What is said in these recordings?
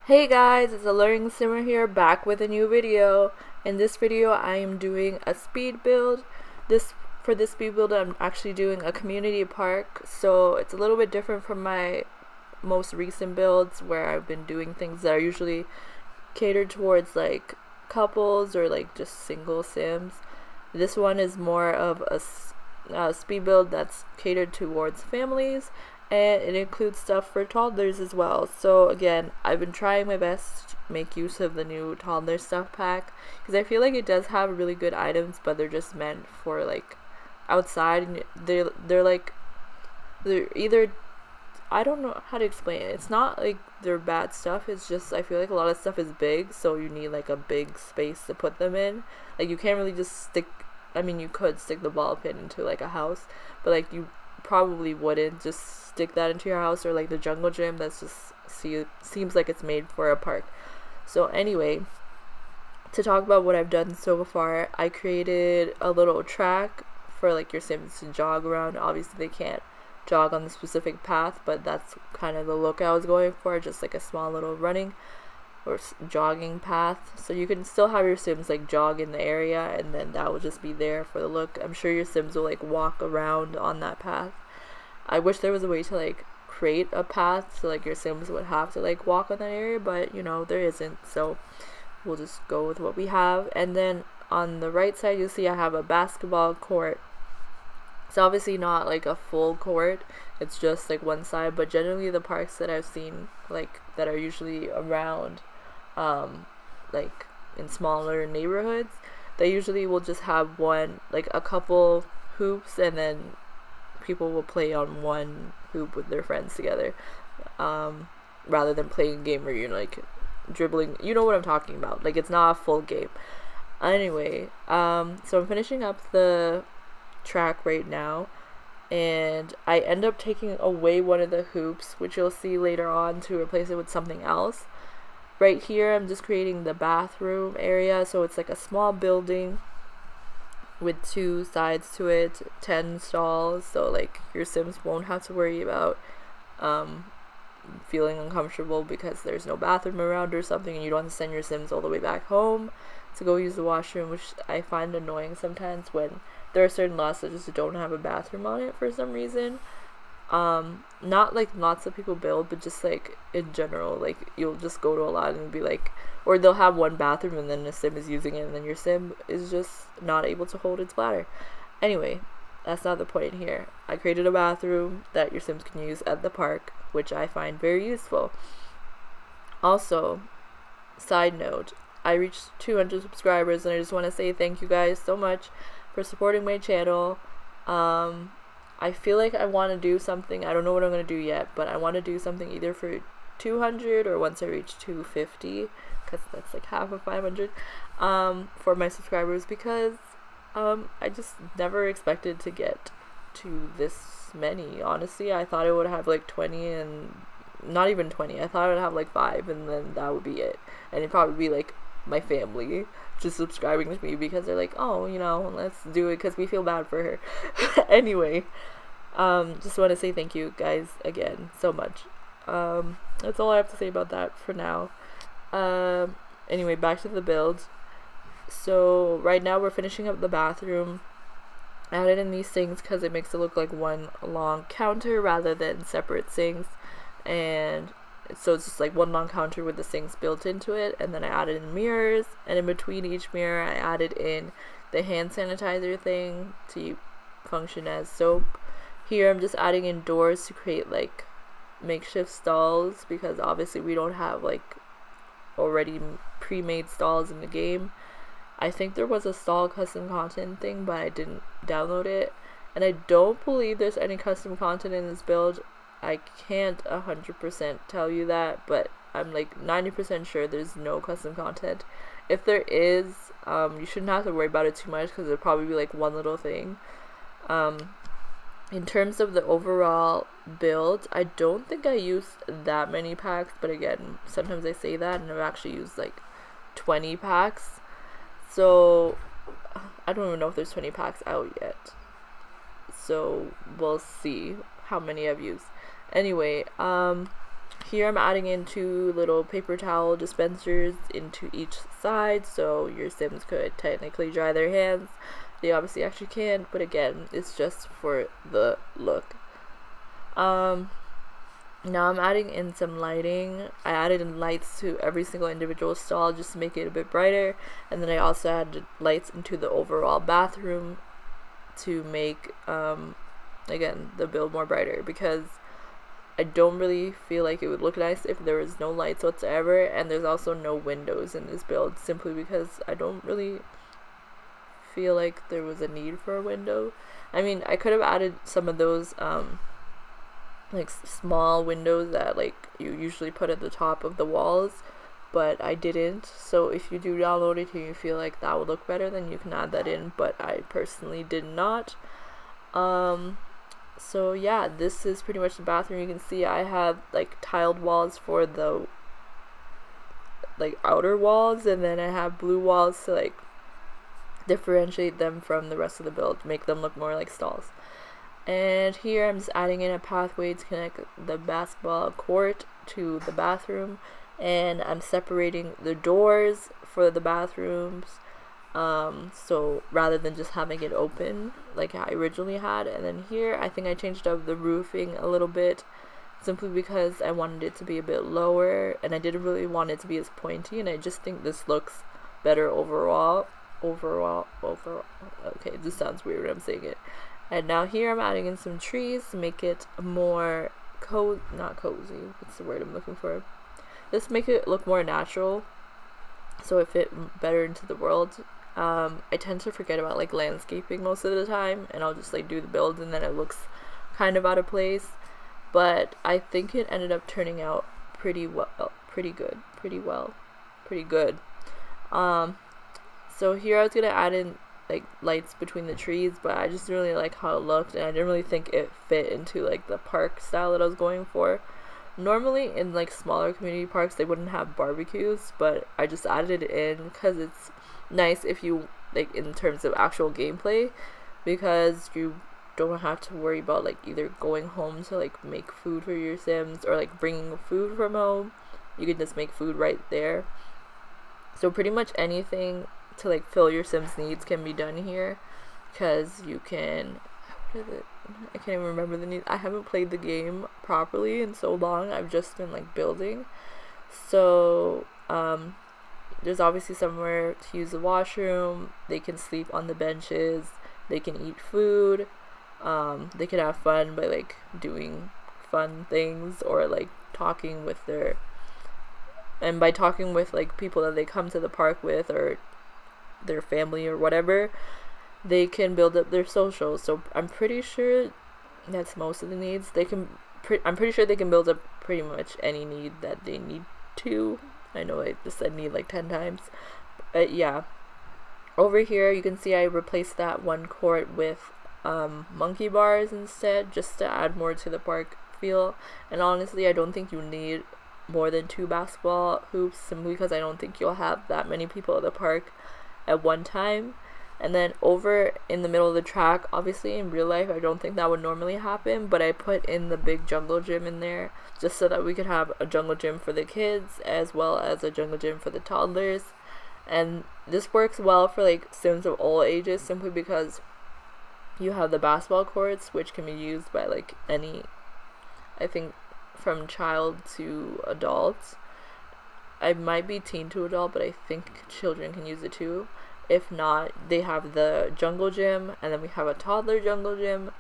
Hey guys, it's AlluringSimmer here, back with a new video. In this video, I am doing a speed build. For this speed build, I'm actually doing a community park, so it's a little bit different from my most recent builds where I've been doing things that are usually catered towards like couples or like just single sims. This one is more of a speed build that's catered towards families, and it includes stuff for toddlers as well. So again, I've been trying my best to make use of the new toddler stuff pack because I feel like it does have really good items, but they're just meant for like outside, and they're either, I don't know how to explain it. It's not like they're bad stuff. It's just I feel like a lot of stuff is big, so you need like a big space to put them in. Like you can't really just stick. I mean, you could stick the ball pin into like a house, but like you probably wouldn't just stick that into your house, or like the jungle gym that's just seems like it's made for a park. So anyway, to talk about what I've done so far, I created a little track for like your sims to jog around. Obviously they can't jog on the specific path, but that's kind of the look I was going for, just like a small little running or jogging path, so you can still have your sims like jog in the area, and then that will just be there for the look. I'm sure your sims will like walk around on that path. I wish there was a way to like create a path so like your sims would have to like walk on that area, but you know there isn't, so we'll just go with what we have. And then on the right side you'll see I have a basketball court. It's obviously not like a full court, it's just like one side, but generally the parks that I've seen like that are usually around like in smaller neighborhoods, they usually will just have one, like a couple hoops, and then people will play on one hoop with their friends together, rather than playing a game where you're like dribbling. You know what I'm talking about, like it's not a full game. Anyway, so I'm finishing up the track right now, and I end up taking away one of the hoops, which you'll see later on, to replace it with something else. Right here I'm just creating the bathroom area, so it's like a small building with two sides to it, 10 stalls, so like your sims won't have to worry about feeling uncomfortable because there's no bathroom around or something, and you don't have to send your sims all the way back home to go use the washroom, which I find annoying sometimes when there are certain lots that just don't have a bathroom on it for some reason. Not like lots of people build, but just like in general, like you'll just go to a lot and be like, or they'll have one bathroom and then the sim is using it, and then your sim is just not able to hold its bladder. Anyway, that's not the point here. I created a bathroom that your sims can use at the park, which I find very useful. Also, side note, I reached 200 subscribers, and I just want to say thank you guys so much for supporting my channel. I feel like I want to do something. I don't know what I'm going to do yet, but I want to do something either for 200 or once I reach 250, because that's like half of 500, for my subscribers, because I just never expected to get to this many. Honestly, I thought it would have like 20, and not even 20. I thought it would have like 5, and then that would be it. And it'd probably be like my family just subscribing to me because they're like, oh, you know, let's do it because we feel bad for her. Anyway, just want to say thank you guys again so much. That's all I have to say about that for now. Anyway, back to the build. So right now we're finishing up the bathroom. I added in these sinks because it makes it look like one long counter rather than separate sinks, and so it's just like one long counter with the sinks built into it. And then I added in mirrors, and in between each mirror I added in the hand sanitizer thing to function as soap. Here I'm just adding in doors to create like makeshift stalls, because obviously we don't have like already pre-made stalls in the game. I think there was a stall custom content thing, but I didn't download it, and I don't believe there's any custom content in this build. I can't 100% tell you that, but I'm like 90% sure there's no custom content. If there is, you shouldn't have to worry about it too much, because it'll probably be like one little thing. In terms of the overall build, I don't think I used that many packs, but again, sometimes I say that and I've actually used like 20 packs. So I don't even know if there's 20 packs out yet. So we'll see how many I've used. Anyway, Here I'm adding in 2 little paper towel dispensers into each side, so your Sims could technically dry their hands. They obviously actually can't, but again, it's just for the look. Now I'm adding in some lighting. I added in lights to every single individual stall just to make it a bit brighter, and then I also added lights into the overall bathroom to make again the build more brighter, because I don't really feel like it would look nice if there was no lights whatsoever, and there's also no windows in this build, simply because I don't really feel like there was a need for a window. I mean, I could have added some of those like small windows that like you usually put at the top of the walls, but I didn't. So if you do download it and you feel like that would look better, then you can add that in, but I personally did not. So yeah, this is pretty much the bathroom. You can see I have like tiled walls for the like outer walls, and then I have blue walls to like differentiate them from the rest of the build, make them look more like stalls. And here I'm just adding in a pathway to connect the basketball court to the bathroom, and I'm separating the doors for the bathrooms, so rather than just having it open like I originally had. And then here I think I changed up the roofing a little bit, simply because I wanted it to be a bit lower, and I didn't really want it to be as pointy, and I just think this looks better overall. Okay, this sounds weird when I'm saying it. And now here I'm adding in some trees to make it more not cozy, what's the word I'm looking for? Just make it look more natural, so it fit better into the world. I tend to forget about like landscaping most of the time, and I'll just like do the build and then it looks kind of out of place. But I think it ended up turning out pretty good. So here I was gonna add in like lights between the trees, but I just really like how it looked, and I didn't really think it fit into like the park style that I was going for. Normally in like smaller community parks they wouldn't have barbecues, but I just added it in because it's nice if you like in terms of actual gameplay, because you don't have to worry about like either going home to like make food for your Sims or like bringing food from home. You can just make food right there. So pretty much anything to like fill your Sims needs can be done here, because you can, I can't even remember the needs. I haven't played the game properly in so long. I've just been like building. So there's obviously somewhere to use the washroom. They can sleep on the benches. They can eat food. They can have fun by like doing fun things, or like talking with by talking with like people that they come to the park with, or their family or whatever, they can build up their socials. So I'm pretty sure that's most of the needs. I'm pretty sure they can build up pretty much any need that they need to. I know I just said need like 10 times, but yeah. Over here you can see I replaced that one court with monkey bars instead, just to add more to the park feel. And honestly, I don't think you need more than 2 basketball hoops, simply because I don't think you'll have that many people at the park at one time. And then over in the middle of the track, obviously in real life I don't think that would normally happen, but I put in the big jungle gym in there just so that we could have a jungle gym for the kids as well as a jungle gym for the toddlers. And this works well for like Sims of all ages, simply because you have the basketball courts, which can be used by like any, I think from child to adult. I might be teen to adult, but I think children can use it too. If not, they have the jungle gym, and then we have a toddler jungle gym,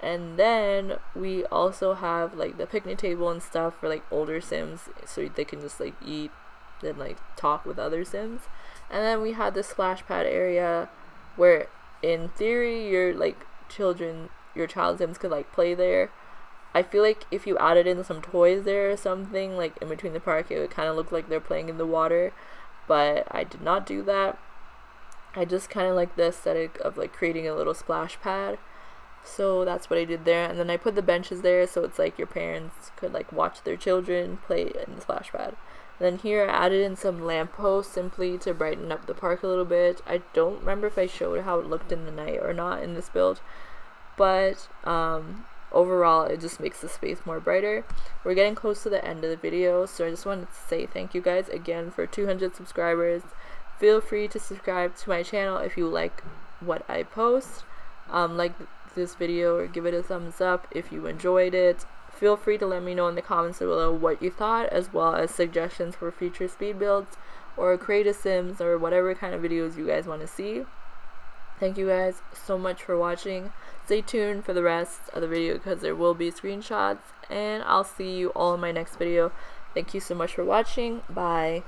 and then we also have like the picnic table and stuff for like older Sims, so they can just like eat and like talk with other Sims. And then we had the splash pad area where in theory your child Sims could like play there. I feel like if you added in some toys there or something like in between the park, it would kind of look like they're playing in the water, but I did not do that. I just kind of like the aesthetic of like creating a little splash pad, so that's what I did there. And then I put the benches there so it's like your parents could like watch their children play in the splash pad. And then here I added in some lampposts simply to brighten up the park a little bit. I don't remember if I showed how it looked in the night or not in this build, but overall it just makes the space more brighter. We're getting close to the end of the video, so I just wanted to say thank you guys again for 200 subscribers. Feel free to subscribe to my channel if you like what I post. Like this video or give it a thumbs up if you enjoyed it. Feel free to let me know in the comments below what you thought, as well as suggestions for future speed builds or creative sims or whatever kind of videos you guys want to see. Thank you guys so much for watching. Stay tuned for the rest of the video because there will be screenshots, and I'll see you all in my next video. Thank you so much for watching. Bye.